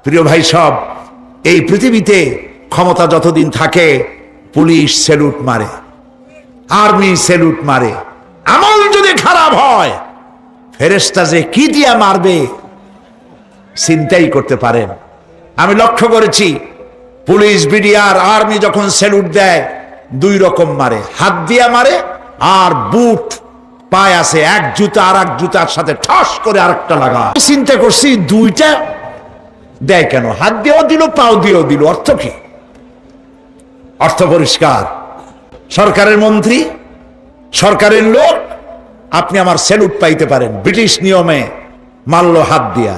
প্রিয় ভাই সব, এই পৃথিবীতে ক্ষমতা যতদিন থাকে পুলিশ স্যালুট মারে, আর্মি স্যালুট মারে। আমল যদি খারাপ হয় ফেরেশতা যে কি দিয়া মারবে চিন্তাই করতে পারেন। আমি লক্ষ্য করেছি পুলিশ, বিডিআর, আর্মি যখন স্যালুট দেয় দুই রকম মারে, হাত দিয়া মারে আর বুট পায় আছে এক জুতা আর এক জুতার সাথে ঠাস করে আরেকটা লাগা। চিন্তা করছি দুইটা দেয় কেন, হাত দিয়েও দিল পাও দিয়েও দিল, অর্থ কি? অর্থ পরিষ্কার। সরকারের মন্ত্রী, সরকারের লোক, আপনি আমার স্যালুট পাইতে পারেন, ব্রিটিশ নিয়মে মারল হাত দিয়া,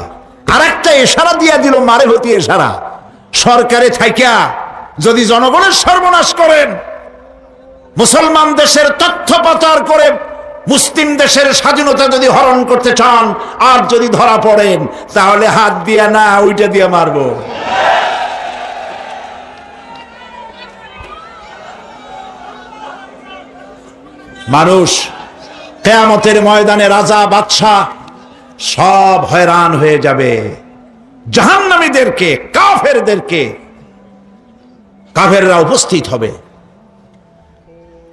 আর একটা ইশারা দিয়া দিল, মারে হতি ইশারা। সরকারে থাইকা যদি জনগণের সর্বনাশ করেন, মুসলমান দেশের তথ্য পাচার করে মুসলিম দেশের স্বাধীনতা যদি হরণ করতে চান, আর যদি ধরা পড়েন তাহলে হাত দিয়া না ওইটা দিয়ে মারবো। মানুষ কিয়ামতের ময়দানে রাজা বাদশা সব হয়রান হয়ে যাবে। জাহান্নামীদেরকে, কাফেরদেরকে, কাফেররা উপস্থিত হবে।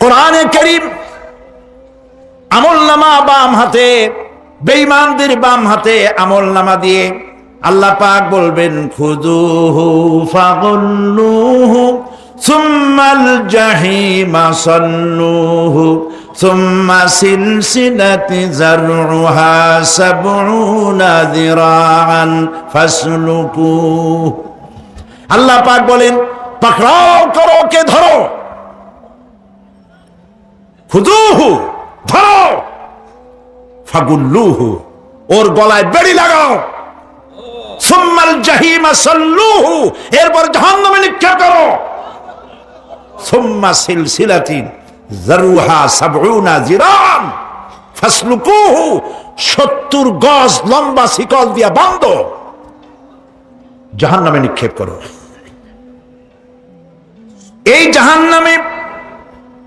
কোরআনে কারীম আমলনামা বাম হাতে, বেঈমানদের বাম হাতে আমলনামা দিয়ে আল্লাহ পাক বলবেন, খুযুহু ফাগুল্লুহু সুম্মাল জাহিমা সাল্লুহু সুম্মা সিলসিলাতি যারউহা সাবউনা যিরাআন ফাসলুকুহু। আল্লাহ পাক বলেন, পাকড়াও করো, কে ধরো, খুযুহু ধরো, ফাগুল্লুহু ওর গলায় বেড়ি লাগাও, সুম্মাল জাহিমা সাল্লুহু এরপর জাহান্নামে নিক্ষেপ করো, সুম্মা সিলসিলাতিন যারউহা সাবউনা যিরাআন ফাসলুকুহু 70 গজ লম্বা শিকল দিয়া বাঁধো, জাহান্নামে নিক্ষেপ করো। এই জাহান্নামে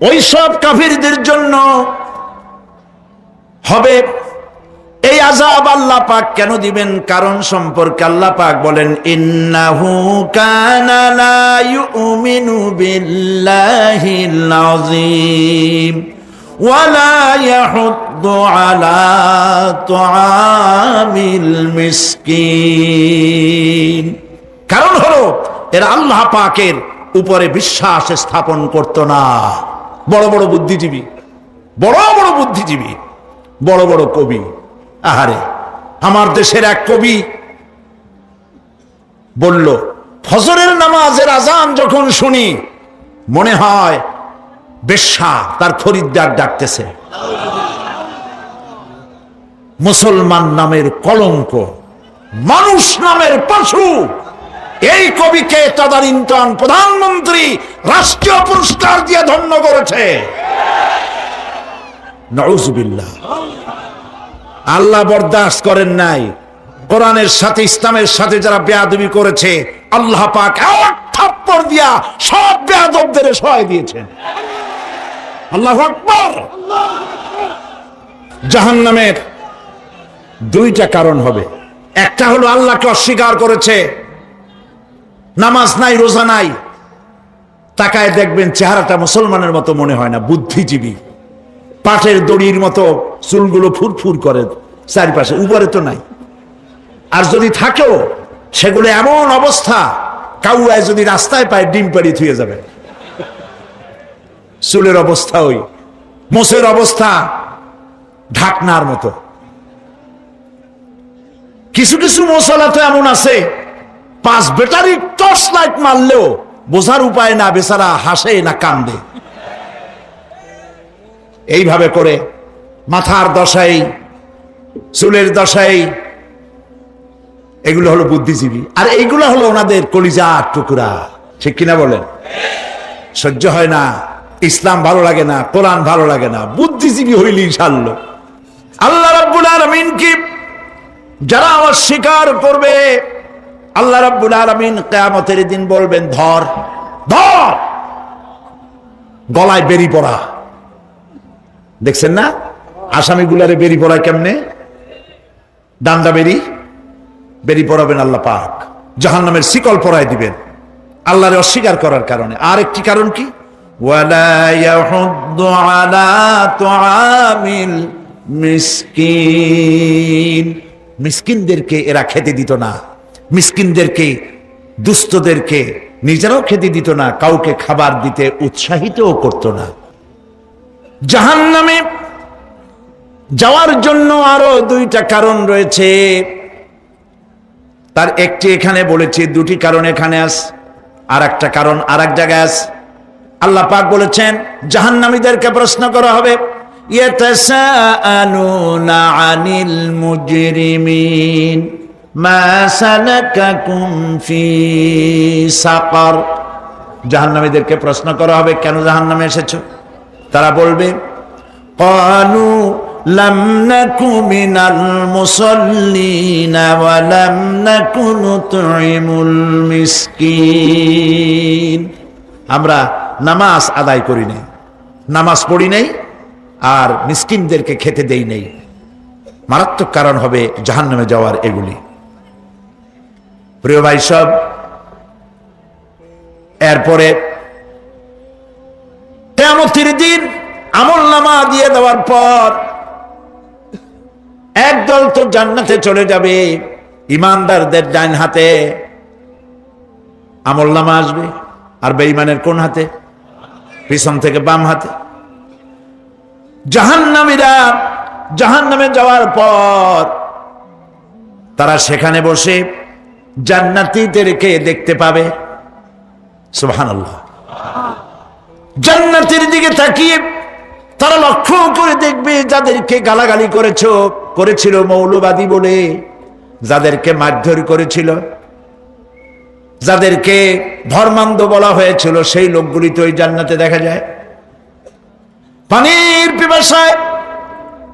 ওই সব কাফিরদের জন্য হবে। এই আযাব আল্লাহ পাক কেন দিবেন, কারণ সম্পর্কে আল্লাহ পাক বলেন, ইন্নাহু কানা লা ইউমিনু বিল্লাহিল আযীম ওয়া লা ইয়াহুদ্দু আলা তুআমিল মিসকিন। কারণ হলো এরা আল্লাহ পাকের উপরে বিশ্বাস স্থাপন করত না। বড় বড় বুদ্ধিজীবী, বড় বড় বুদ্ধিজীবী, বড় বড় কবি। আহারে, আমার দেশের এক কবি বলল, ফজরের নামাজের আজান যখন শুনি মনে হয় বেশ্যা তার খরিদ্দার ডাকতেছে। মুসলমান নামের কলঙ্ক, মানুষ নামের পশু। এই কবিকে তদানীন্তন প্রধানমন্ত্রী রাষ্ট্রীয় পুরস্কার দিয়ে ধন্য করেছে। নাউযুবিল্লাহ। আল্লাহ বরদাস্ত করেন নাই। কোরআনের সাথে, ইসলামের সাথে যারা বেয়াদবি করেছে, আল্লাহ পাক এক থাপ্পড় দিয়া সব বেয়াদবদের সহায় দিয়েছেন। আল্লাহু আকবার। জাহান্নামের দুইটা কারণ হবে। একটা হলো আল্লাহকে অস্বীকার করেছে, নামাজ নাই, রোজা নাই, তাকায় দেখবেন চেহারাটা মুসলমানের মতো মনে হয় না, বুদ্ধিজীবী, পাটের দড়ির মতো চুলগুলো ফুরফুর করে চারিপাশে, উপরে তো নাই। আর যদি থাকেও সেগুলো এমন অবস্থা, কাউয়ায় যদি রাস্তায় পায় ডিম পাড়ি থুয়ে যাবে। চুলের অবস্থা ওই, মোষের অবস্থা ঢাকনার মতো। কিছু কিছু মশলা তো এমন আছে, 5 ব্যাটারি টর্চ লাইট মারলেও বোঝার উপায় না, বেচারা হাসে না কান্দে। এইভাবে করে মাথার দশাই, চুলের দশাই, এগুলো হলো বুদ্ধিজীবী। আর এইগুলো হলো ওনাদের কলিজার টুকরা। ঠিক কিনা বলেন? সহ্য হয় না, ইসলাম ভালো লাগে না, কোরআন ভালো লাগে না, বুদ্ধিজীবী হইলেই ছাড়লো। আল্লাহ রাব্বুল আলামিন কি যারা অস্বীকার করবে, আল্লাহ রাব্বুল আলামিন কিয়ামতের দিন বলবেন, ধর ধর, গলায় বেরি পড়া। দেখছেন না আসামিগুলারে বেরি পড়ায় কেমনে? ডান্ডা বেরি, বেরি পড়াবেন আল্লাহ পাক। জাহান্নামের শিকল পরায় দিবেন আল্লাহরে অস্বীকার করার কারণে। আর একটি কারণ কি? ওয়ালা ইয়াহুদ্দু আলা তুআমিল মিসকিন, মিসকিনদেরকে এরা খেতে দিত না, মিসকিনদেরকে দুস্থদেরকে নিজেরাও খেতে দিত না, কাউকে খাবার দিতে উৎসাহিতও করত না। জাহান্নামে যাওয়ার জন্য আরো দুইটা কারণ রয়েছে, তার একটি এখানে বলেছি, দুটি কারণ এখানে আছে, আর একটা কারণ আর এক জায়গায় আছে। আল্লাহ পাক বলেছেন জাহান্নামীদেরকে প্রশ্ন করা হবে, ইয়াতাসাআলুনা আনিল মুজরিমিন মা সালাকাকুম ফি সাকার। জাহান্নামীদেরকে প্রশ্ন করা হবে কেন জাহান্নামে এসেছো? তারা বলবে ক্বালু লাম নাকু মিনাল মুসাল্লিনা ওয়া লাম নাকু নুতঈমুল মিসকিন। আমরা নামাজ আদায় করি নাই, নামাজ পড়ি নাই, আর মিসকিনদেরকে খেতে দেই নাই। মারাত্মক কারণ হবে জাহান্নামে যাওয়ার এগুলি। প্রিয় ভাই সব, এরপরে কিয়ামতের দিন আমলনামা দিয়ে দেওয়ার পর একদল তো জান্নাতে চলে যাবে, ইমানদারদের ডান হাতে আমলনামা আসবে, আর বেঈমানের কোন হাতে? পিছন থেকে বাম হাতে। জাহান্নামীরা জাহান্নামে যাওয়ার পর তারা সেখানে বসে জান্নাতীদেরকে দেখতে পাবে। সুবহানাল্লাহ। জান্নাতের দিকে তাকিয়ে তারা লক্ষ্য করে দেখবে যাদেরকে গালাগালি করেছিল মৌলবাদী বলে, যাদেরকে মারধর করেছিল, যাদেরকে ধর্মান্ধ বলা হয়েছিল, সেই লোকগুলি তো ওই জান্নাতে দেখা যায়। পানির পিপাসায়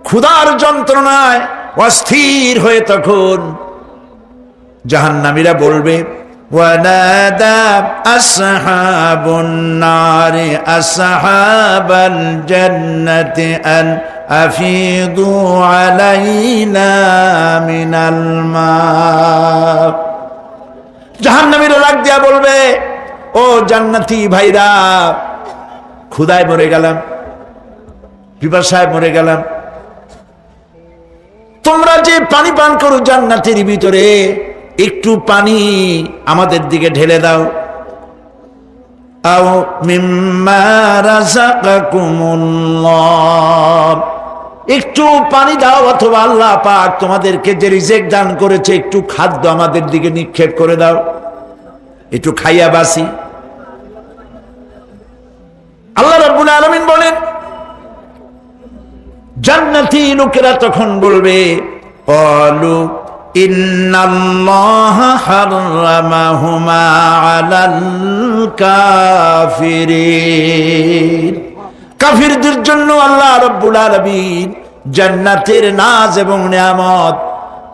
ক্ষুধার যন্ত্রণায় অস্থির হয়ে তখন জাহান্নামীরা বলবে ওয়ানাদা আসহাবুন নারি আসহাবাল জান্নাতি আন আফিদু আলাইনা মিনাল মা। জাহান্নামীরা ডাক দিয়া বলবে, ও জান্নাতি ভাইরা, ক্ষুধায় মরে গেলাম, পিপাসায় মরে গেলাম, তোমরা যে পানি পান করো জান্নাতের ভিতরে, একটু পানি আমাদের দিকে ঢেলে দাও। আও মিম্মা রাযাকাকুমুল্লাহ, একটু পানি দাও, অথবা আল্লাহ পাক তোমাদেরকে যে রিজিক দান করেছে একটু খাদ্য আমাদের দিকে নিক্ষেপ করে দাও, একটু খাইয়া বাসি। আল্লাহ রাব্বুল আলামিন বলেন, জান্নাতি লোকেরা তখন বলবে ক্বালু ইন্নাল্লাহা হাররামাহুমা আলাল কাফিরিন। কাফিরদের জন্য আল্লাহ রাব্বুল আলামিন জান্নাতের নাজ এবং নিয়ামত,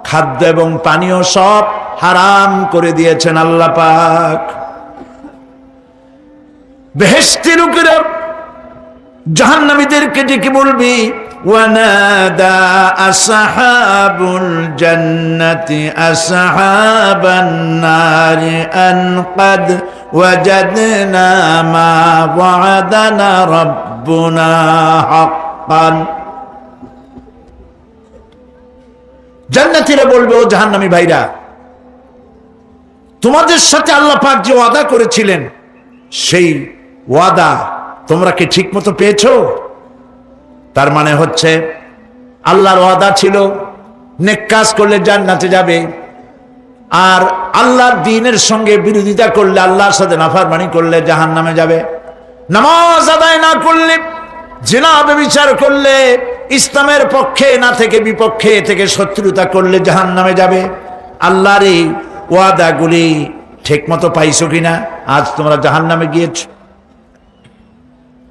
খাদ্য এবং পানীয় সব হারাম করে দিয়েছেন আল্লাহ পাক। বেহেশতি লোকেরা জাহান্নামীদেরকে ডেকে বলবে ওয়ানাদা আসহাবুল জান্নাতি আসহাবান নারি আন ক্বাদ ওয়াজাদনা মা ওয়া'আদানা রাব্বুনা হাক্কান। জান্নাতীরা বলবে, ও জাহান্নামী ভাইরা, তোমাদের সাথে আল্লাহ পাক যে ওয়াদা করেছিলেন সেই ওয়াদা তোমরা কি ঠিক মতো পেয়েছো? তার মানে হচ্ছে আল্লাহর ওয়াদা ছিল নেক কাজ করলে জান্নাতে যাবে, আর আল্লাহর দ্বীনের সঙ্গে বিরোধিতা করলে, আল্লাহর সাথে নাফরমানি করলে জাহান্নামে যাবে। নামাজ আদায় না করলে, জিনা ব্যভিচার করলে, ইসলামের পক্ষে না থেকে বিপক্ষে থেকে শত্রুতা করলে জাহান্নামে যাবে। আল্লাহর এই ওয়াদাগুলি ঠিক মতো পাইছো কিনা? আজ তোমরা জাহান্নামে গিয়েছো।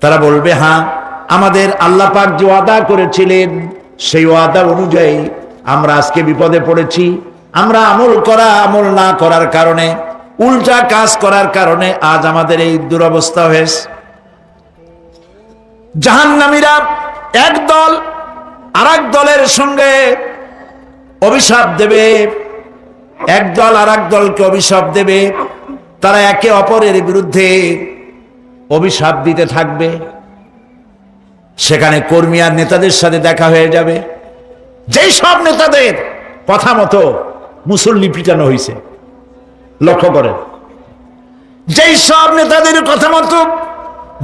তারা বলবে, হ্যাঁ, আমাদের আল্লাহ পাক যে ওয়াদা করেছিলেন সেই ওয়াদা অনুযায়ী আমরা আজকে বিপদে পড়েছি। আমরা আমল না করার কারণে, উল্টা কাজ করার কারণে আজ আমাদের এই দুরবস্থা হয়েছে। জাহান্নামীরা এক দল আরেক দলের সঙ্গে অভিশাপ দেবে, একদল আর এক দলকে অভিশাপ দেবে, তারা একে অপরের বিরুদ্ধে অভিশাপ দিতে থাকবে। সেখানে কর্মী আর নেতাদের সাথে দেখা হয়ে যাবে। যেই সব নেতাদের কথা মতো মুসল্লি পিটানো হয়েছে, লক্ষ্য করেন, যেই সব নেতাদের কথা মতো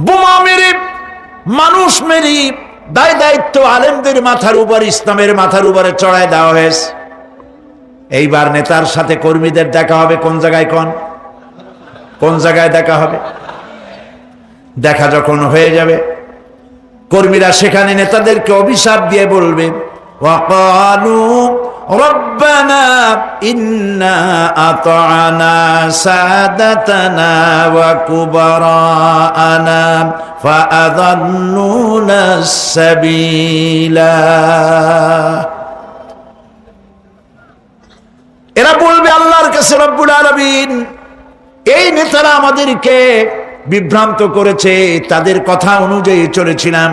বোমা মেরে মানুষ মেরে দায় দায়িত্ব আলেমদের মাথার উপর, ইসলামের মাথার উপরে চড়ায় দেওয়া হয়েছে, এইবার নেতার সাথে কর্মীদের দেখা হবে কোন জায়গায়? কোন জায়গায় দেখা হবে? দেখা যখন হয়ে যাবে, কর্মীরা সেখানে নেতাদেরকে অভিশাপ দিয়ে বলবে, ওয়াকালু রব্বানা ইন্না আতা'না সাদাতানা ওয়া কুবারানা ফাআযাল্লুনা সাবিলা। এরা বলবে আল্লাহর কাছে, রব্বুল আলামিন, এই নেতারা আমাদেরকে বিভ্রান্ত করেছে, তাদের কথা অনুযায়ী চলেছিলাম,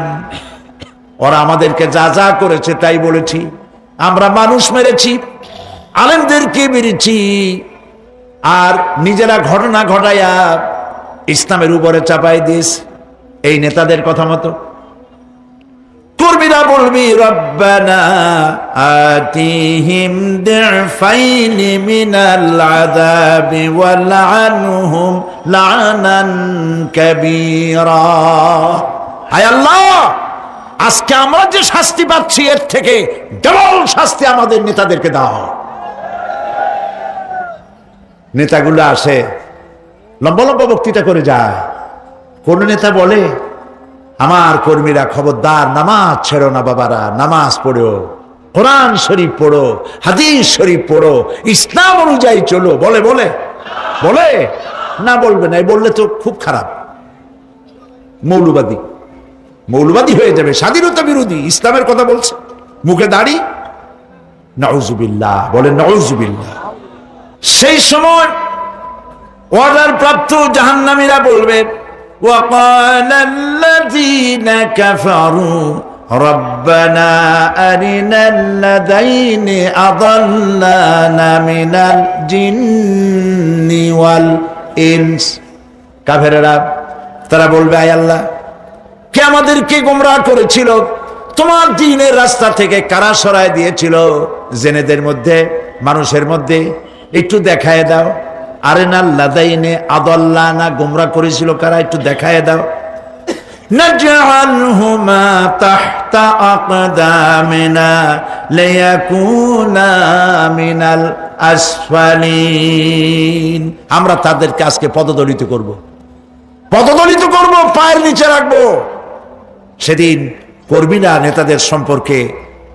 ওরা আমাদেরকে যা যা করেছে তাই বলেছি, আমরা মানুষ মেরেছি, আলেমদেরকে মেরেছি, আর নিজেরা ঘটনা ঘটাইয়া ইসলামের উপরে চাপাই দিস এই নেতাদের কথা মতো। কর্মীরা বলবি, রব্বানা আতিহিম দিফাইনি মিনাল আযাবি ওয়ালআনহুম লানান কাবীরা। হায় আল্লাহ, আজকে আমরা যে শাস্তি পাচ্ছি এর থেকে ডবল শাস্তি আমাদের নেতাদেরকে দাও। নেতাগুলো আসে, লম্বা লম্বা বক্তৃতা করে যায়। কোন নেতা বলে, আমার কর্মীরা খবরদার, নামাজ ছেড়ো না বাবারা, নামাজ পড়ো, কোরআন শরীফ পড়ো, হাদিস শরীফ পড়ো, ইসলাম অনুযায়ী চলো। বলে বলে বলে না, বলবে না, বললে তো খুব খারাপ, মৌলবাদী মৌলবাদী হয়ে যাবে, স্বাধীনতা বিরোধী, ইসলামের কথা বলছে, মুখে দাড়ি, নাউজুবিল্লাহ, বলে নাউজুবিল্লাহ। সেই সময় অর্ডার প্রাপ্ত জাহান্নামীরা বলবে, وقال الذين كفروا ربنا أرنا الذين أضلانا من الجن والإنس। কাফেররা তারা বলবে, আয় আল্লাহ, কে আমাদেরকে গোমরাহ করেছিল, তোমার দ্বীনের রাস্তা থেকে কারা সরায় দিয়েছিল, জেনেদের মধ্যে, মানুষের মধ্যে একটু দেখায় দাও। আরেনাল লাদাইনে আদাল্লানা, গোমরাহ করেছিল কারা, একটু দেখায় দাও। নাজআলহুমা তাহতা আকদামিনা লিয়াকুনা মিনাল আসফালিন। আমরা তাদেরকে আজকে পদদলিত করব, পদদলিত করব, পায়ের নিচে রাখবো। সেদিন কর্মীরা নেতাদের সম্পর্কে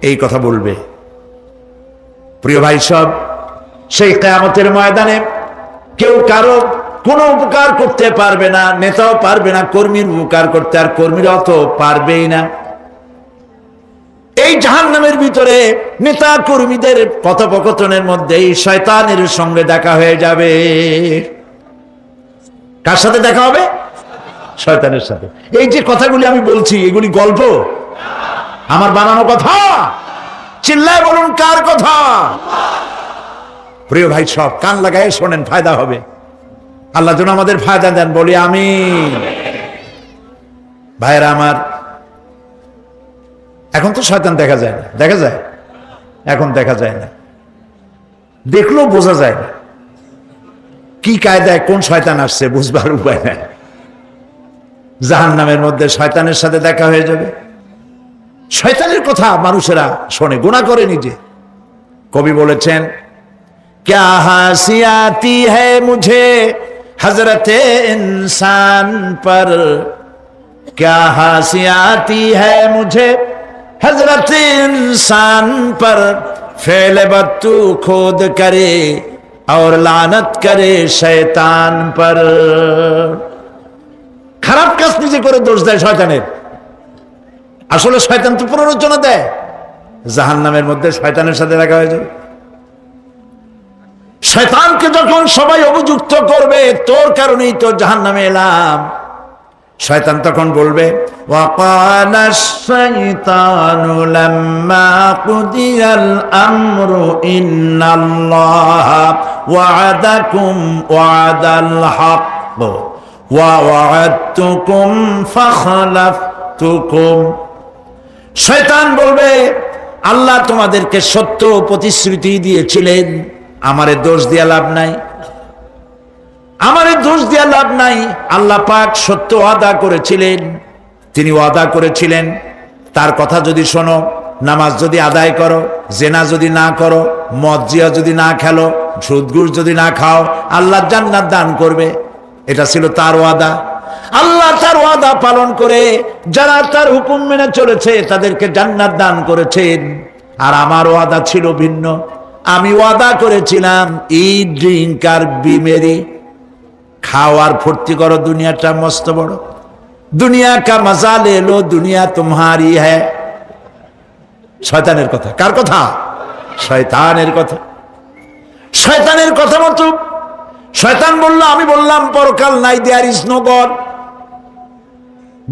এই কথা বলবে। প্রিয় ভাই সব, সেই কিয়ামতের ময়দানে কেউ কারো কোনো উপকার করতে পারবে না, নেতাও পারবে না কর্মীর উপকার করতে, আর কর্মীরাও তো পারবেই না। এই জাহান্নামের ভিতরে নেতা কর্মীদের কথোপকথনের মধ্যেই শয়তানের সঙ্গে দেখা হয়ে যাবে। কার সাথে দেখা হবে? শয়তানের সাথে। এই যে কথাগুলি আমি বলছি, এগুলি গল্প, আমার বানানো কথা? চিল্লায় বলুন, কার কথা? প্রিয় ভাই সব, কান লাগায় শোনেন, ফায়দা হবে। আল্লাহ যেন আমাদের ফায়দা দেন, বলি আমিন। ভাইরা আমার, এখন তো শয়তান দেখা যায় না, দেখা যায়? এখন দেখা যায় না, দেখলেও বোঝা যায় না কি কায়দায় কোন শয়তান আসছে, বুঝবার উপায় নাই। জাহান্নামের মধ্যে শয়তানের সাথে দেখা হয়ে যাবে। শয়তানের কথা মানুষেরা শোনে, গুনাহ করে নিজে। কবি বলেছেন, क्या हंसी आती है मुझे हजरते इंसान पर, क्या हंसी आती है मुझे हजरते इंसान पर, फेल बत्तू खुद करे और लानत करे शैतान पर। খারাপ কাজ নিজে করে দোষ দেয় শয়তানের। আসলে শয়তান তো প্ররোচনা দেয়। জাহান্নামের মধ্যে শয়তানের সাথে দেখা হয়ে যাবে। শয়তানকে যখন সবাই অভিযুক্ত করবে, তোর কারণেই তো জাহান্নামে এলাম, শয়তান তখন বলবে ওয়াকালাশ শাইতানু লাম্মা কুদিয়াল আমরু ইন্নাল্লাহা ওয়া'আদাকুম ওয়া'দাল হক ওয়া ওয়া'আদতুকুম ফাখলাফতুকুম। শয়তান বলবে আল্লাহ তোমাদেরকে সত্য প্রতিশ্রুতি দিয়েছিলেন, আমারে দোষ দিয়া লাভ নাই, আমারে দোষ দিয়া লাভ নাই। আল্লাহ পাক সত্য ওয়াদা করেছিলেন, তিনি ওয়াদা করেছিলেন তার কথা যদি শোনো, নামাজ যদি আদায় করো, জেনা যদি না করো, মদ জিয়া যদি না খেলো, সুদ ঘুষ যদি না খাও, আল্লাহ জান্নাত দান করবে। এটা ছিল তার ওয়াদা। আল্লাহ তার ওয়াদা পালন করে যারা তার হুকুম মেনে চলেছে তাদেরকে জান্নাত দান করেছেন। আর আমার ওয়াদা ছিল ভিন্ন। আমি ওয়াদা করেছিলাম ইট ড্রিঙ্ক আর বি মেরি, খাওয়ার ফুর্তি করো, দুনিয়াটা মস্ত বড়, দুনিয়া কা মজা লে লো, দুনিয়া তোমারি হ্যায়। শয়তানের কথা। কার কথা? শয়তানের কথা। শয়তানের কথা মতো শয়তান বলল, আমি বললাম পরকাল নাই, দেয়ার ইজ নো গড।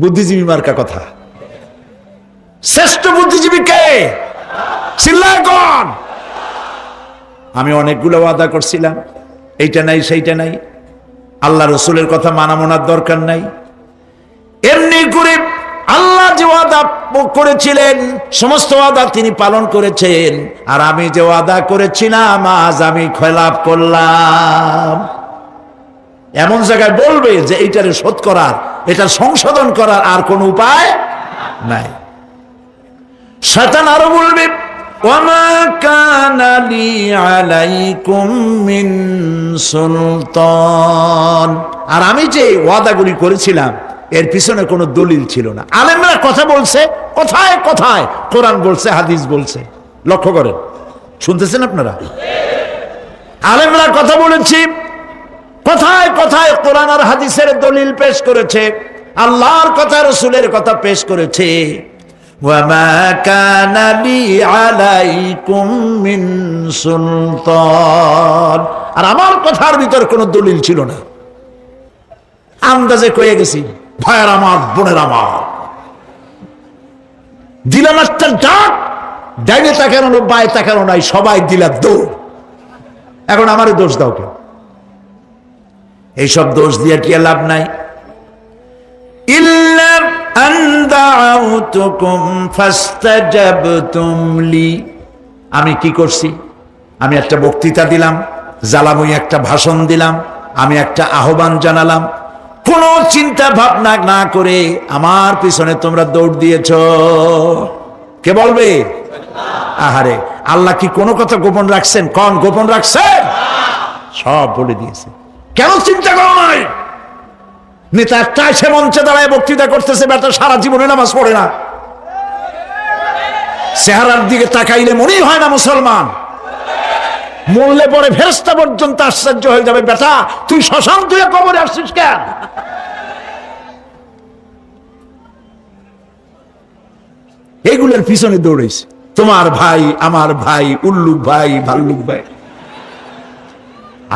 বুদ্ধিজীবী মার্কা কথা। শ্রেষ্ঠ বুদ্ধিজীবী কে? চিল্লায় কোন? আমি অনেকগুলো ওয়াদা করছিলাম, এইটা নাই সেইটা নাই, আল্লাহ রসুলের কথা মানা মনার দরকার নাই। এমনি করে আল্লাহ যে ওয়াদা করেছিলেন সমস্ত ওয়াদা তিনি পালন করেছেন, আর আমি যে ওয়াদা করেছিলাম আজ আমি খেলাপ করলাম। এমন জায়গায় বলবে যে এইটারে শোধ করার, এটা সংশোধন করার আর কোন উপায় নাই। শয়তান আরো বলবে ওয়ামা কানা লি আলাইকুম মিন সুলতান, আর আমি যে ওয়াদাগুলি করেছিলাম এর পিছনে কোনো দলিল ছিল না। আলেমরা কথা বলছে, কথায় কথায় কোরআন বলছে, হাদিস বলছে। লক্ষ্য করেন, শুনতেছেন আপনারা? আলেমরা কথা বলেছি, কথায় কথায় কোরআন আর হাদিসের দলিল পেশ করেছে, আল্লাহর কথা রাসূলের কথা পেশ করেছে। ওয়ামা কানা লি আলাইকুম মিন সুলতান, আর আমার কথার ভিতর কোনো দলিল ছিল না। আন্দাজে কয়ে গেছি, ভাইয়ের আমার, বোনের আমার, দিলাম একটা ডাক, ডাইনে তাকানো বায়ে তাকানো নাই, সবাই দিলাম দৌড়। এখন আমারও দোষ দাও কেউ? এইসব দোষ দিয়ে কি লাভ নাই। ইল্লা আন দাউতুকুম ফাস্তাজাবতুম লি, আমি কি করছি? আমি একটা বক্তৃতা দিলাম, জ্বালাময়ী একটা ভাষণ দিলাম, আমি একটা আহ্বান জানালাম, কোন চিন্তা ভাবনা না করে আমার পিছনে তোমরা দৌড় দিয়েছ। কে বলবে? আহারে, আল্লাহ কি কোনো কথা গোপন রাখছেন? কোন গোপন রাখছেন? সব বলে দিয়েছে। কেন চিন্তা করো নাই? নেতা একটা সে মঞ্চে দাঁড়ায় বক্তৃতা করতেছে, বেটা সারা জীবনে নামাজ পড়ে না, চেহারার দিকে তাকাইলে মনেই হয় না মুসলমান, মরলে পরে ফেরেশতা পর্যন্ত আশ্চর্য হয়ে যাবে, বেটা তুই শ্মশান তুই কবরে আসছিস কেন? এগুলোর পিছনে দৌড়েছে তোমার ভাই, আমার ভাই, উল্লুক ভাই, ভাল্লুক ভাই।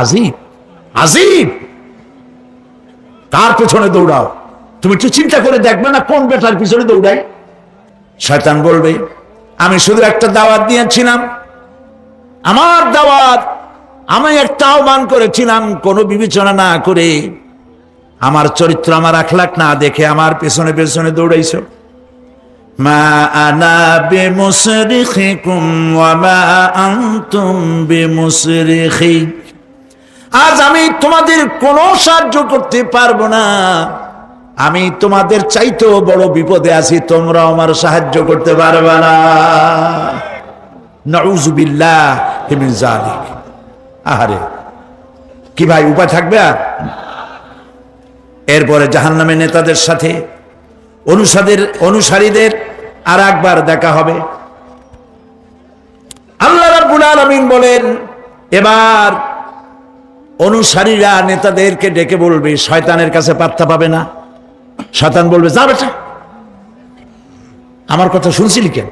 আজিব আজিব, কার পেছনে দৌড়াও? তুমি একটু চিন্তা করে দেখবে না কোন বেটার পিছনে দৌড়াই? শয়তান বলবে আমি শুধু একটা দাওয়াত দিয়েছিলাম, আমার দাওয়াত, আমি একটা আহ্বান করেছিলাম, কোনো বিবেচনা না করে, আমার চরিত্র, আমার আখলাক না দেখে আমার পেছনে পেছনে দৌড়াইছো। মা আনা বিমুসরিখিকুম ওয়া মা আনতুম বিমুসরিখি, আজ আমি তোমাদের কোনো সাহায্য করতে পারবো না, আমি তোমাদের চাইতেও বড় বিপদে আছি, তোমরা আমার সাহায্য করতে পারবে না। নাউযুবিল্লাহি মিন যালিক। আহারে, কি ভাই উপায় থাকবে আর? এরপরে জাহান্নামের নেতাদের সাথে অনুসারীদের আর একবার দেখা হবে। আল্লাহ রাব্বুল আলামিন বলেন, এবার অনুসারীরা নেতাদেরকে ডেকে বলবে, শয়তানের কাছে পাত্তা পাবে না। শয়তান বলবে, যা বেটা, আমার কথা শুনছিলি কেন?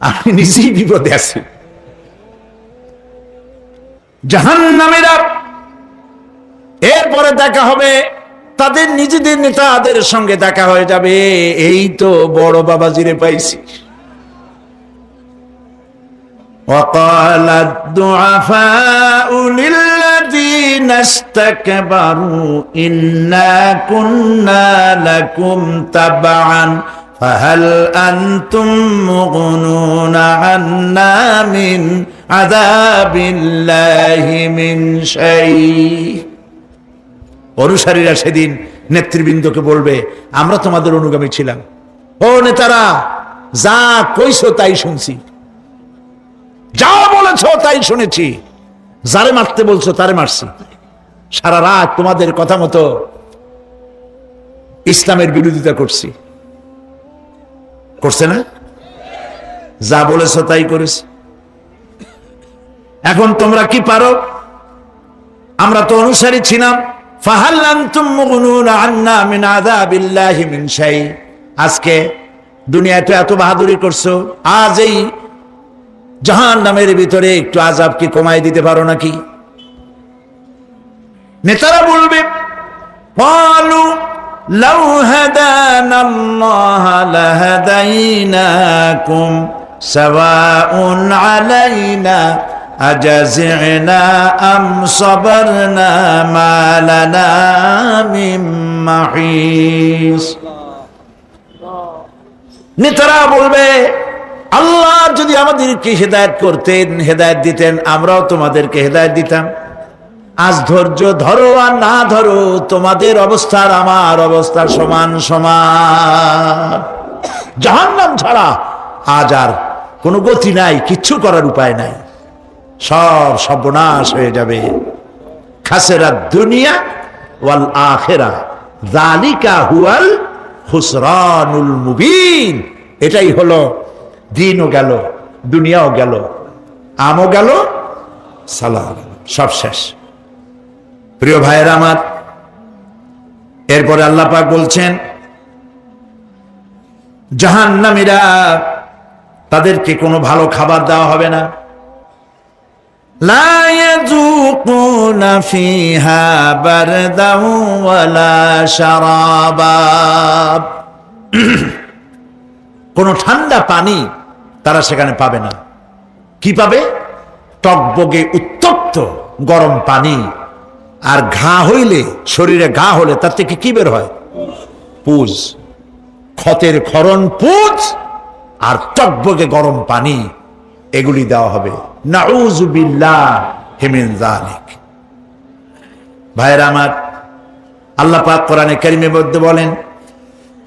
আমি নিজেই বিপদে আছি। জাহান্নামীরা এরপরে দেখা হবে তাদের নিজেদের নেতাদের সঙ্গে দেখা হয়ে যাবে, এই তো বড় বাবাজিরে পাইছি। وقال الضعفاء للذين استكبروا إنا كنا لكم تبعا فهل أنتم مغنون عنا من عذاب الله من شيء। অনুসারীরা সেদিন নেতৃবৃন্দকে বলবে, আমরা তোমাদের অনুগামী ছিলাম, ও নেতারা যা কইছো তাই শুনছি, যা বলেছো তাই শুনেছি, যারে মারতে বলছো তারে মারছি, সারা রাত তোমাদের কথা মতো ইসলামের বিরোধিতা করছি, করছে না? যা বলেছো তাই করেছি। এখন তোমরা কি পারো? আমরা তো অনুসারী ছিলাম। ফাহাল আনতুম মুগনুনা আন্না মিন আযাবিল্লাহি মিন শাই। আজকে দুনিয়াতে এত বাহাদুরি করছো, আজ এই জাহান্নামের ভিতরে একটু আযাব কি কমাই দিতে পারো নাকি? নেতারা বলবে, ক্বালু লাউ হাদানাল্লাহু লাহাদাইনাকুম সাওয়াউন আলাইনা আজাযিনা আম সাবারনা মা লানা মিন মাহিস। নেতারা বলবে, আল্লাহ যদি আমাদেরকে হেদায়েত করতেন, হেদায়েত দিতেন, আমরাও তোমাদেরকে হেদায়েত দিতাম। আজ ধৈর্য ধরো আর না ধরো, তোমাদের অবস্থা আর আমার অবস্থা সমান সমান। জাহান্নাম ছাড়া আজ আর কোনো গতি নাই, কিচ্ছু করার উপায় নাই, সব সর্বনাশ হয়ে যাবে। খাসিরাত দুনিয়া ওয়াল আখিরা যালিকা হুয়াল খুসরানুল মুবিন। এটাই হলো, দিনও গেল, দুনিয়াও গেল, আমও গেল, সালাম, সব শেষ। প্রিয় ভাইয়েরা আমার, এরপরে আল্লাহ পাক বলছেন, জাহান্নামীরা তাদেরকে কোনো ভালো খাবার দেওয়া হবে না। লা ইয়াযুকুনা ফিহা বারদান ওয়ালা শারাবা। কোনো ঠান্ডা পানি তারা সেখানে পাবে না। কি পাবে? টকবগে উত্তপ্ত গরম পানি। আর ঘা হইলে, শরীরে ঘা হলে তার থেকে কি বের হয়? পুজ, ক্ষতের ক্ষরণ পুজ আর টকবগে গরম পানি, এগুলি দেওয়া হবে। নাউযু বিল্লাহি মিন যালিক। ভাইরা আমার, আল্লাহ পাক কোরআনে কারীমের মধ্যে বলেন,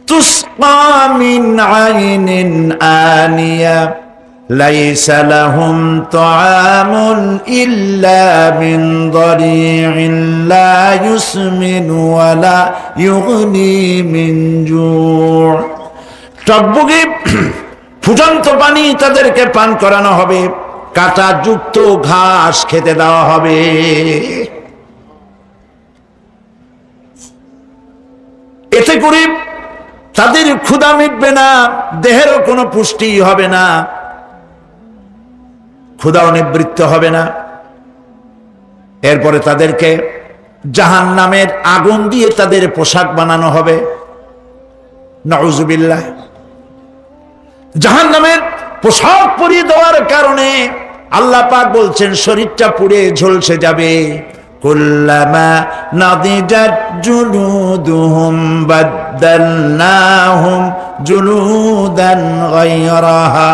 তুসকা মিন আইনিন আনিয়া লাইসা লাহুম তাআমুন ইল্লা মিন দারি'in লা ইউসমিনু ওয়া লা ইউগনি মিন জু'। টকবগে ফুটন্ত পানি তাদেরকে পান করানো হবে, কাঁটা যুক্ত ঘাস খেতে দেওয়া হবে। এতে করে তাদের ক্ষুধা মিটবে না, দেহেরও কোনো পুষ্টি হবে না, ক্ষুধাও নিবৃত্ত হবে না। এরপরে তাদেরকে জাহান্নামের আগুন দিয়ে তাদের পোশাক বানানো হবে। নাউযুবিল্লাহ। জাহান্নামের পোশাক পরিয়ে দেওয়ার কারণে আল্লাহ পাক বলছেন শরীরটা পুড়ে ঝলসে যাবে। কুল্লামা নাদিজাত জুলুদুহুম বাদদালনাহুম জুলুদান গায়রাহা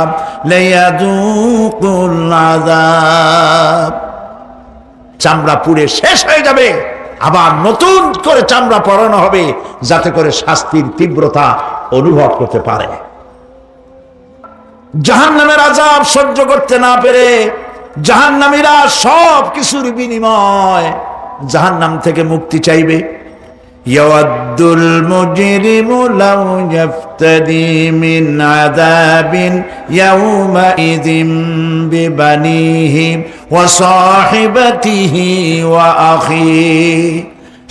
লিয়াযুকুল আযাব। চামড়া পুড়ে শেষ হয়ে যাবে, আবার নতুন করে চামড়া পরানো হবে, যাতে করে শাস্তির তীব্রতা অনুভব করতে পারে। জাহান্নামের আযাব সহ্য করতে না পেরে জাহান্নামীরা সব কিছুর বিনিময় জাহান্নাম থেকে মুক্তি চাইবে। ইয়াওয়াদ্দুল মুজরিমু লাউ ইয়াফতাদি মিন আযাবিন ইয়াওমাইযিন বিবানিহি ওয়া সাহিবাতিহি ওয়া আখিহি।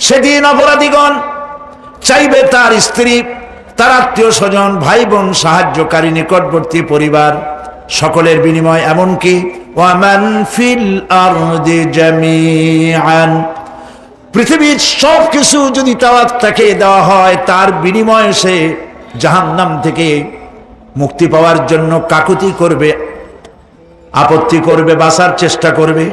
সেদিন অপরাধীগণ চাইবে তার স্ত্রী, তার আত্মীয় স্বজন, ভাই বোন, সাহায্যকারী, নিকটবর্তী পরিবার, সকলের বিনিময়, এমনকি ওয়ামান ফিল আরদি জামিআন পৃথিবীর সব কিছু যদি তাকে দেওয়া হয়, তার বিনিময়ে সে জাহান্নাম থেকে মুক্তি পাওয়ার জন্য কাকুতি করবে, আপত্তি করবে, বাঁচার চেষ্টা করবে।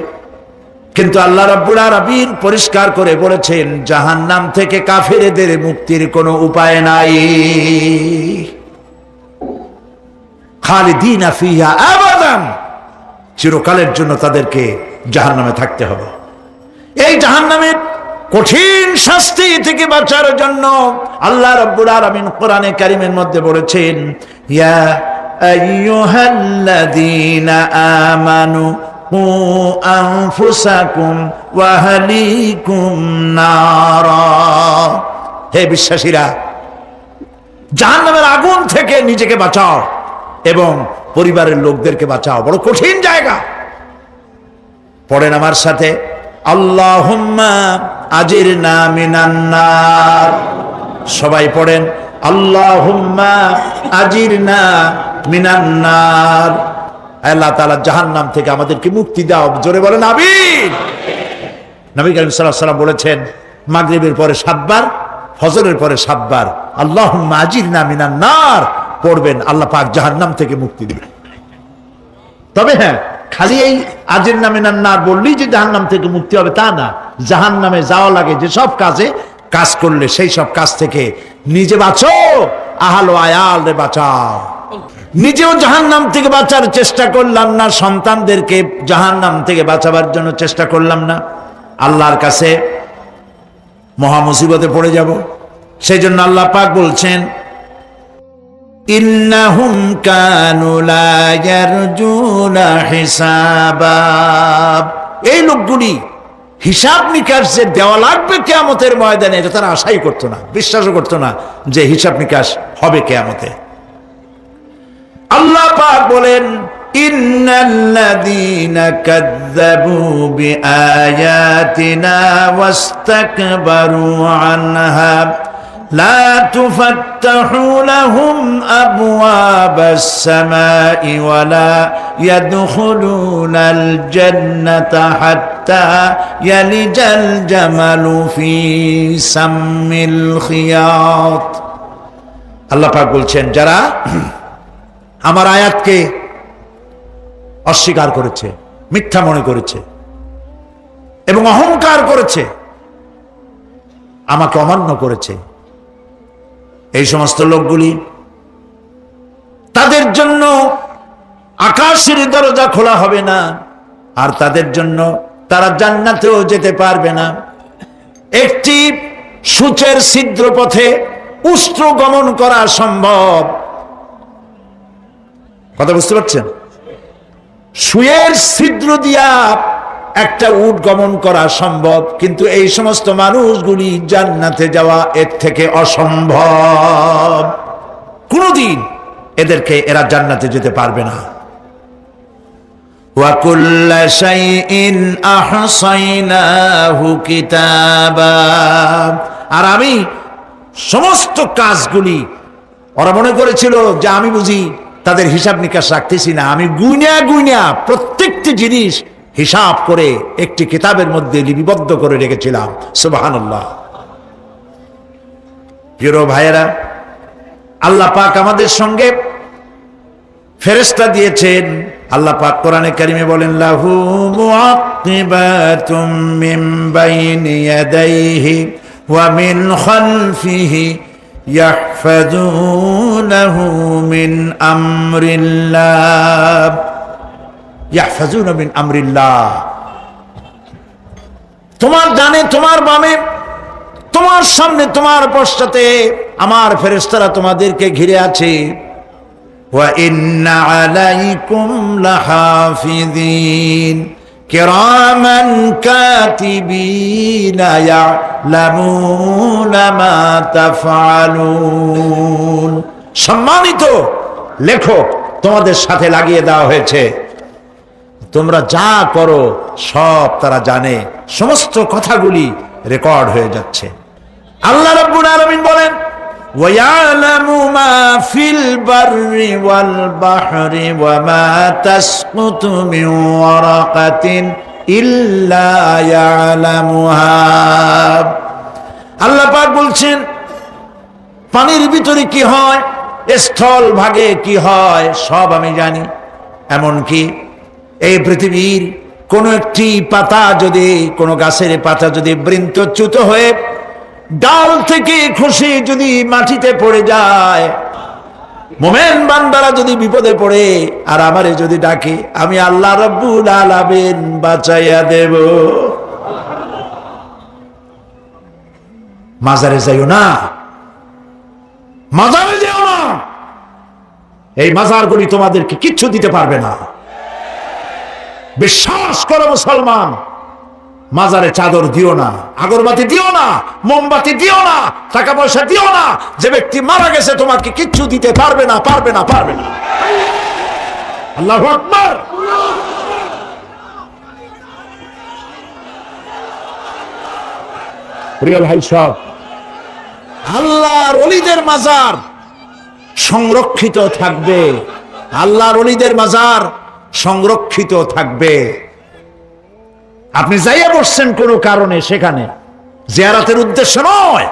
কিন্তু আল্লাহ রাব্বুল আলামিন পরিষ্কার করে বলেছেন, জাহান্নাম থেকে কাফেরদের মুক্তির কোনো উপায় নাই। খালিদিনা ফিহা আবাদান, চিরকালের জন্য তাদেরকে জাহান্নামে থাকতে হবে। এই জাহান্নামের কঠিন শাস্তি থেকে বাঁচার জন্য আল্লাহ রাব্বুল আলামিন কোরআনে কারীমের মধ্যে বলেছেন, ইয়া আইয়ুহাল্লাযীনা আমানু কু আনফুসাকুম ওয়া আহলিকুম নারা, হে বিশ্বাসীরা, জাহান্নামের আগুন থেকে নিজেকে বাঁচাও এবং পরিবারের লোকদেরকে বাঁচাও। বড় কঠিন জায়গা। পড়েন আমার সাথে, আল্লাহুম্মা আজিরনা মিনান নার। সবাই পড়েন, আল্লাহুম্মা আজিরনা মিনান নার। আল্লাহ তাআলা জাহান্নাম থেকে আমাদেরকে মুক্তি দাও। জোরে বলেন আমিন। নবী করিম সাল্লাল্লাহু আলাইহি ওয়াসাল্লাম বলেছেন, মাগরিবের পরে 7 বার, ফজরের পরে 7 বার আল্লাহুম্মা আজিরনা মিনান নার পড়বেন, আল্লাহ পাক জাহান্নাম থেকে মুক্তি দিবেন। তবে হ্যাঁ, খালি এই আজিরনা মিনান নার বললেই যে জাহান্নাম থেকে মুক্তি হবে তা না। জাহান্নামে যাওয়া লাগে যে সব কাজ করলে সেই সব কাজ থেকে নিজে বাঁচো, আহাল ও আয়াল রে বাঁচাও। নিজেও জাহান্নাম থেকে বাঁচার চেষ্টা করলাম না, সন্তানদেরকে জাহান্নাম থেকে বাঁচাবার জন্য চেষ্টা করলাম না, আল্লাহর কাছে মহা মুসিবতে পড়ে যাব। সেই জন্য আল্লাহ পাক বলছেন, ইন্নাহুম কানু লা ইয়ারজুনা হিসাবা, এই লোকগুলি হিসাব নিকাশ যে দেওয়া লাগবে কিয়ামতের ময়দানে, এটা তারা আশাই করতো না, বিশ্বাসও করতো না যে হিসাব নিকাশ হবে কিয়ামতে। আল্লাহ পাক বলেন, ইন্নাল্লাযীনা কাযযাবু বিআয়াতিনা ওয়াস্তাকবারু আনহা لا تفتح لهم أبواب السماء ولا يدخلون الجنة حتى يلج الجمل في سم الخياط। আল্লাহ পাক বলছেন, যারা আমার আয়াতকে অস্বীকার করেছে, মিথ্যা মনে করেছে এবং অহংকার করেছে, আমাকে অমান্য করেছে, এই সমস্ত লোকগুলি, তাদের জন্য আকাশের দরজা খোলা হবে না, আর তাদের জন্য তারা জান্নাতেও যেতে পারবে না। একটি সূচের ছিদ্র পথে উষ্ট্র গমন করা সম্ভব। কথা বুঝতে পারছেন? সুয়ের ছিদ্র দিয়া একটা উট গমন করা সম্ভব, কিন্তু এই সমস্ত মানুষগুলি জান্নাতে যাওয়া এর থেকে অসম্ভব। কোনদিন এরা জান্নাতে যেতে পারবে না। ওয়া কুল্লা শাইইন আহসাইনাহু কিতাবা, আর আমি সমস্ত কাজগুলি, ওরা মনে করেছিল যে আমি বুঝি তাদের হিসাব নিকাশ রাখতেছি না, আমি গুইনা প্রত্যেকটি জিনিস হিসাব করে একটি কিতাবের মধ্যে লিপিবদ্ধ করে রেখেছিলাম। সুবহানাল্লাহ। প্রিয় ভাইয়েরা, আল্লাহ পাক আমাদের সঙ্গে ফেরেশতা দিয়েছেন। আল্লাহ পাক কোরআনে কারিমে বলেন, লাহু মুআক্কিবাতুম মিন বাইনি ইয়াদাইহি ওয়া মিন খালফিহি ইয়াহফাযুনাহু মিন আমরিল্লাহ। ইয়াহফাযুনা মিন আমরিল্লাহ, তোমার ডানে, তোমার বামে, তোমার সামনে, তোমার পশ্চাতে আমার ফেরেশতারা তোমাদেরকে ঘিরে আছে। ওয়া ইন্না আলাইকুম লাহাফিযিন কিরামান কাতিবিনা ইয়ালামুনা মা তাফআলুন। সম্মানিত লেখক তোমাদের সাথে লাগিয়ে দেওয়া হয়েছে, তোমরা যা করো সব তারা জানে, সমস্ত কথাগুলি রেকর্ড হয়ে যাচ্ছে। আল্লাহ রাব্বুল আলামিন বলেন, ওয়ায়ালামু মা ফিল বাররি ওয়াল বাহরি ওয়া মা তাসকুতু মিন ওয়ারাকাতিন ইল্লা ইয়ালামুহা। আল্লাহ পাক বলছেন পানির ভিতরে কি হয়, স্থল ভাগে কি হয় সব আমি জানি। এমনকি এই পৃথিবীর কোন একটি পাতা যদি, কোন গাছের পাতা যদি বৃন্তচ্যুত হয়ে ডাল থেকে খসে যদি মাটিতে পড়ে যায়, মোমেন বান্দারা যদি বিপদে পড়ে আর আমারে যদি ডাকে, আমি আল্লাহ রাব্বুল আলামিন বাঁচাইয়া দেব। মাজারে যাইও না, মাজারে যেও না, এই মাজারগুলি তোমাদেরকে কিচ্ছু দিতে পারবে না। বিশ্বাস করো মুসলমান, মাজারে চাদর দিও না, আগরবাতি দিও না, মোমবাতি দিও না, টাকা পয়সা দিও না। যে ব্যক্তি মারা গেছে তোমাকে কিচ্ছু দিতে পারবে না, পারবে না, পারবে না। আল্লাহু আকবার। প্রিয় ভাই সব, আল্লাহর ওলিদের মাজার সংরক্ষিত থাকবে, আল্লাহর ওলিদের মাজার সংরক্ষিত থাকবে। আপনি যাইয়া বসছেন কোনো কারণে, সেখানে জিয়ারতের উদ্দেশ্য নয়,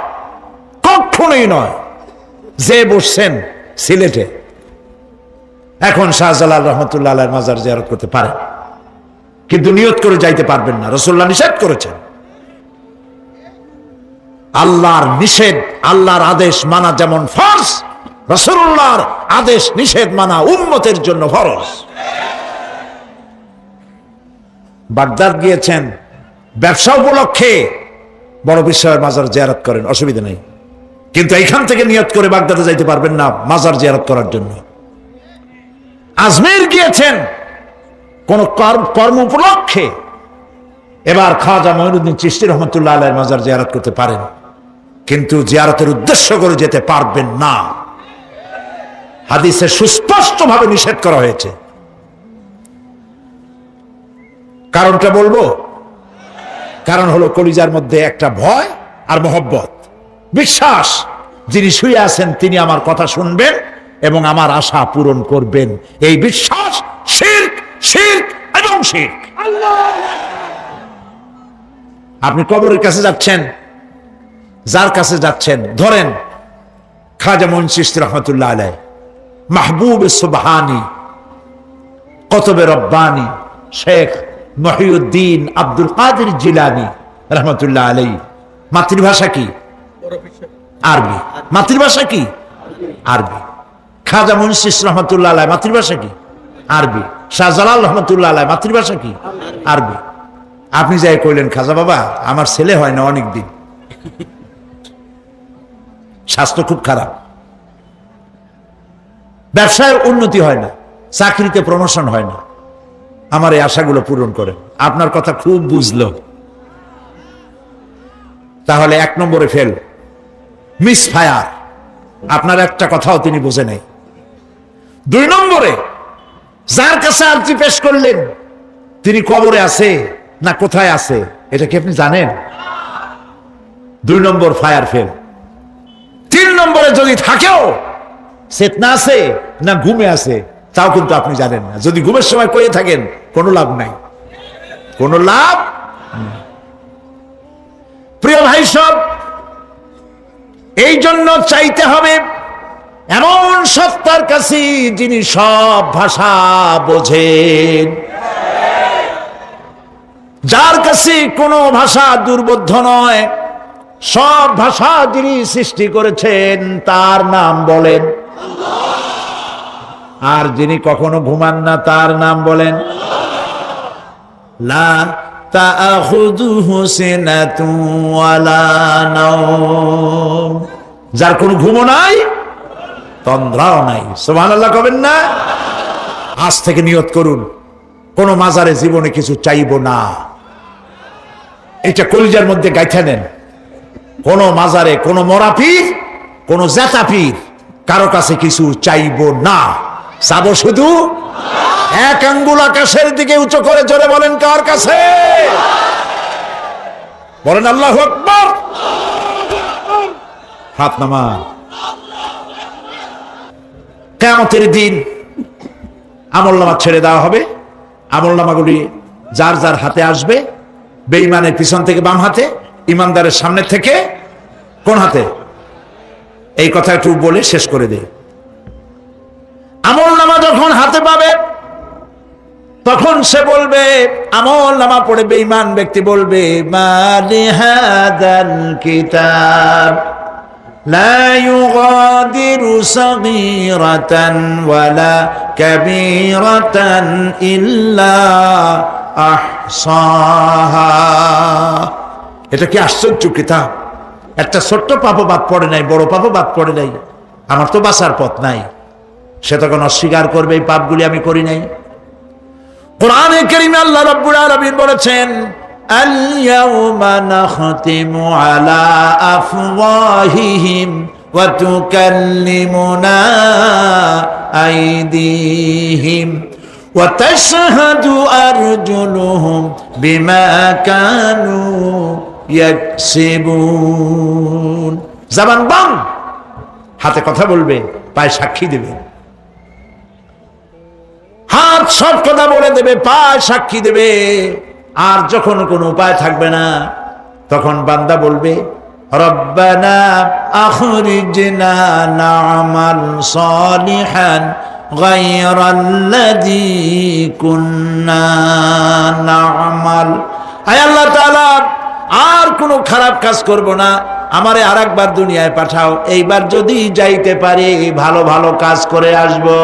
কখনোই নয়। যে বসছেন সিলেটে, এখন শাহজালাল রহমতুল্লাহ আলাইহির মাজার জিয়ারত করতে পারেন, কিন্তু নিয়ত করে যাইতে পারবেন না, রাসূলুল্লাহ নিষেধ করেছেন। আল্লাহর নিষেধ, আল্লাহর আদেশ মানা যেমন ফরজ, রাসূলুল্লাহর আদেশ নিষেধ মানা উম্মতের জন্য ফরজ। বাগদাদ গিয়েছেন ব্যবসা উপলক্ষে, বড় বিশ্বের মাজার জিয়ারত করেন, অসুবিধা নেই, কিন্তু এইখান থেকে নিয়ত করে বাগদাদে যাইতে পারবেন না মাজার জিয়ারত করার জন্য। আজমির গিয়েছেন কোন কর্ম উপলক্ষে, এবার খাজা মঈনুদ্দিন চিশতি রহমতুল্লাহ আলাইহির মাজার জিয়ারত করতে পারেন, কিন্তু জিয়ারতের উদ্দেশ্য করে যেতে পারবেন না। হাদিসে সুস্পষ্টভাবে নিষেধ করা হয়েছে। কারণটা বলবো, কারণ হলো কলিজার মধ্যে একটা ভয় আর মহব্বত, বিশ্বাস যিনি শুয়ে আছেন তিনি আমার কথা শুনবেন এবং আমার আশা পূরণ করবেন, এই বিশ্বাস শিরক, শিরক এবং শিরক। আপনি কবরের কাছে যাচ্ছেন, যার কাছে যাচ্ছেন, ধরেন খাজা মঈনুদ্দিন চিশতি রহমতুল্লাহ আলাইহি, মাহবুব সুবহানি, কুতুবে রব্বানি, শেখ মহিউদ্দিন আব্দুল কাদের জিলানী রহমতুল্লাহ আলাইহি। মাতৃভাষা কি? আরবি। মাতৃভাষা কি? আরবি। খাজা মঈনুদ্দিন চিশতি রহমতুল্লাহ আলাইহি মাতৃভাষা কি? আরবি। শাহজালাল রহমতুল্লাহ আলাইহি মাতৃভাষা কি? আরবি। আপনি যাই কইলেন, খাজা বাবা আমার ছেলে হয় না অনেক দিন, স্বাস্থ্য খুব খারাপ, ব্যবসায় উন্নতি হয় না, চাকরিতে প্রমোশন হয় না, আমার এই আশাগুলো পূরণ করেন। আপনার কথা খুব বুঝলো, তাহলে 1 নম্বরে ফেল, মিস ফায়ার, আপনার একটা কথাও তিনি বুঝে নাই। 2 নম্বরে যার কাছে আর্জি পেশ করলেন তিনি কবরে আছে না কোথায় আছে এটা কি আপনি জানেন? 2 নম্বর ফায়ার ফেল। 3 নম্বরে যদি থাকেও চেতনা আছে না ঘুমে আছে তাও কিন্তু আপনি জানেন না। যদি ঘুমের সময় কয়ে থাকেন কোনো লাভ নাই, কোনো লাভ। প্রিয় ভাই সব, এই জন্য চাইতে হবে এমন সত্তার কাছে যিনি সব ভাষা বোঝেন, যার কাছে কোনো ভাষা দুর্বোধ্য নয়, সব ভাষা যিনি সৃষ্টি করেছেন তার নাম বলেন, আর যিনি কখনো ঘুমান না তার নাম বলেন। লা তাআখুযুহু সিনাতুন ওয়ালা নাওম, যার কোনো ঘুমও নাই তন্দ্রাও নাই। সুবহানাল্লাহ কবেন না? আজ থেকে নিয়ত করুন কোন মাজারে জীবনে কিছু চাইবো না, এটা কলিজার মধ্যে গাইথা নেন। কোন মাজারে কোন মরা পীর কোন জেতা পীর কারো কাছে কিছু চাইবো না, চাবো শুধু এক আঙ্গুল আকাশের দিকে উঁচু করে জোরে বলেন কার কাছে? বলেন আল্লাহু আকবার। হাত নামান। কিয়ামতের দিন আমলনামা ছেড়ে দেওয়া হবে, আমলনামাগুলি যার যার হাতে আসবে, বেঈমানের পিছন থেকে বাম হাতে, ইমানদারের সামনে থেকে কোন হাতে? এই কথা একটু বলে শেষ করে দে। আমল নামা যখন হাতে পাবে তখন সে বলবে, আমল নামা পড়ে বেঈমান ব্যক্তি বলবে, মালি হাদাল কিতাব লা ইউগাদিরু সাগীরাতান ওয়ালা কাবীরাতান ইল্লা আহসাহা। এটা কি আশ্চর্য কিতাব! একটা ছোট্ট পাপও বাদ পড়ে নাই, বড় পাপও বাদ পড়ে নাই। আমার তো বাঁচার পথ নাই। সে তখন অস্বীকার করবে, এই পাপগুলি আমি করি নাই। কোরআনে কারীমে আল্লাহ রাব্বুল আলামিন বলেছেন, আল ইয়াউমা নাখতিমু আলা আফওয়াহিহিম ওয়া তুকাল্লিমুনা আইদিহিম ওয়া তাশহাদু আরজুলুহুম বিমা কানু ইয়াকসিবুন। জবান বন্ধ, হাতে কথা বলবে, পায়ে সাক্ষী দেবে। হাত সব কথা বলে দেবে, পায়ে সাক্ষী দেবে। আর যখন কোনো উপায় থাকবে না, তখন বান্দা বলবে, রব্বানা আখরিজনা না'মাল সালিহান গায়রাল্লাযী কুন্না না'মাল। আয় আল্লাহ তাআলা, আর কোনো খারাপ কাজ করব না, আমারে আরেকবার দুনিয়ায় পাঠাও। এইবার যদি যাইতে পারি ভালো ভালো কাজ করে আসবো।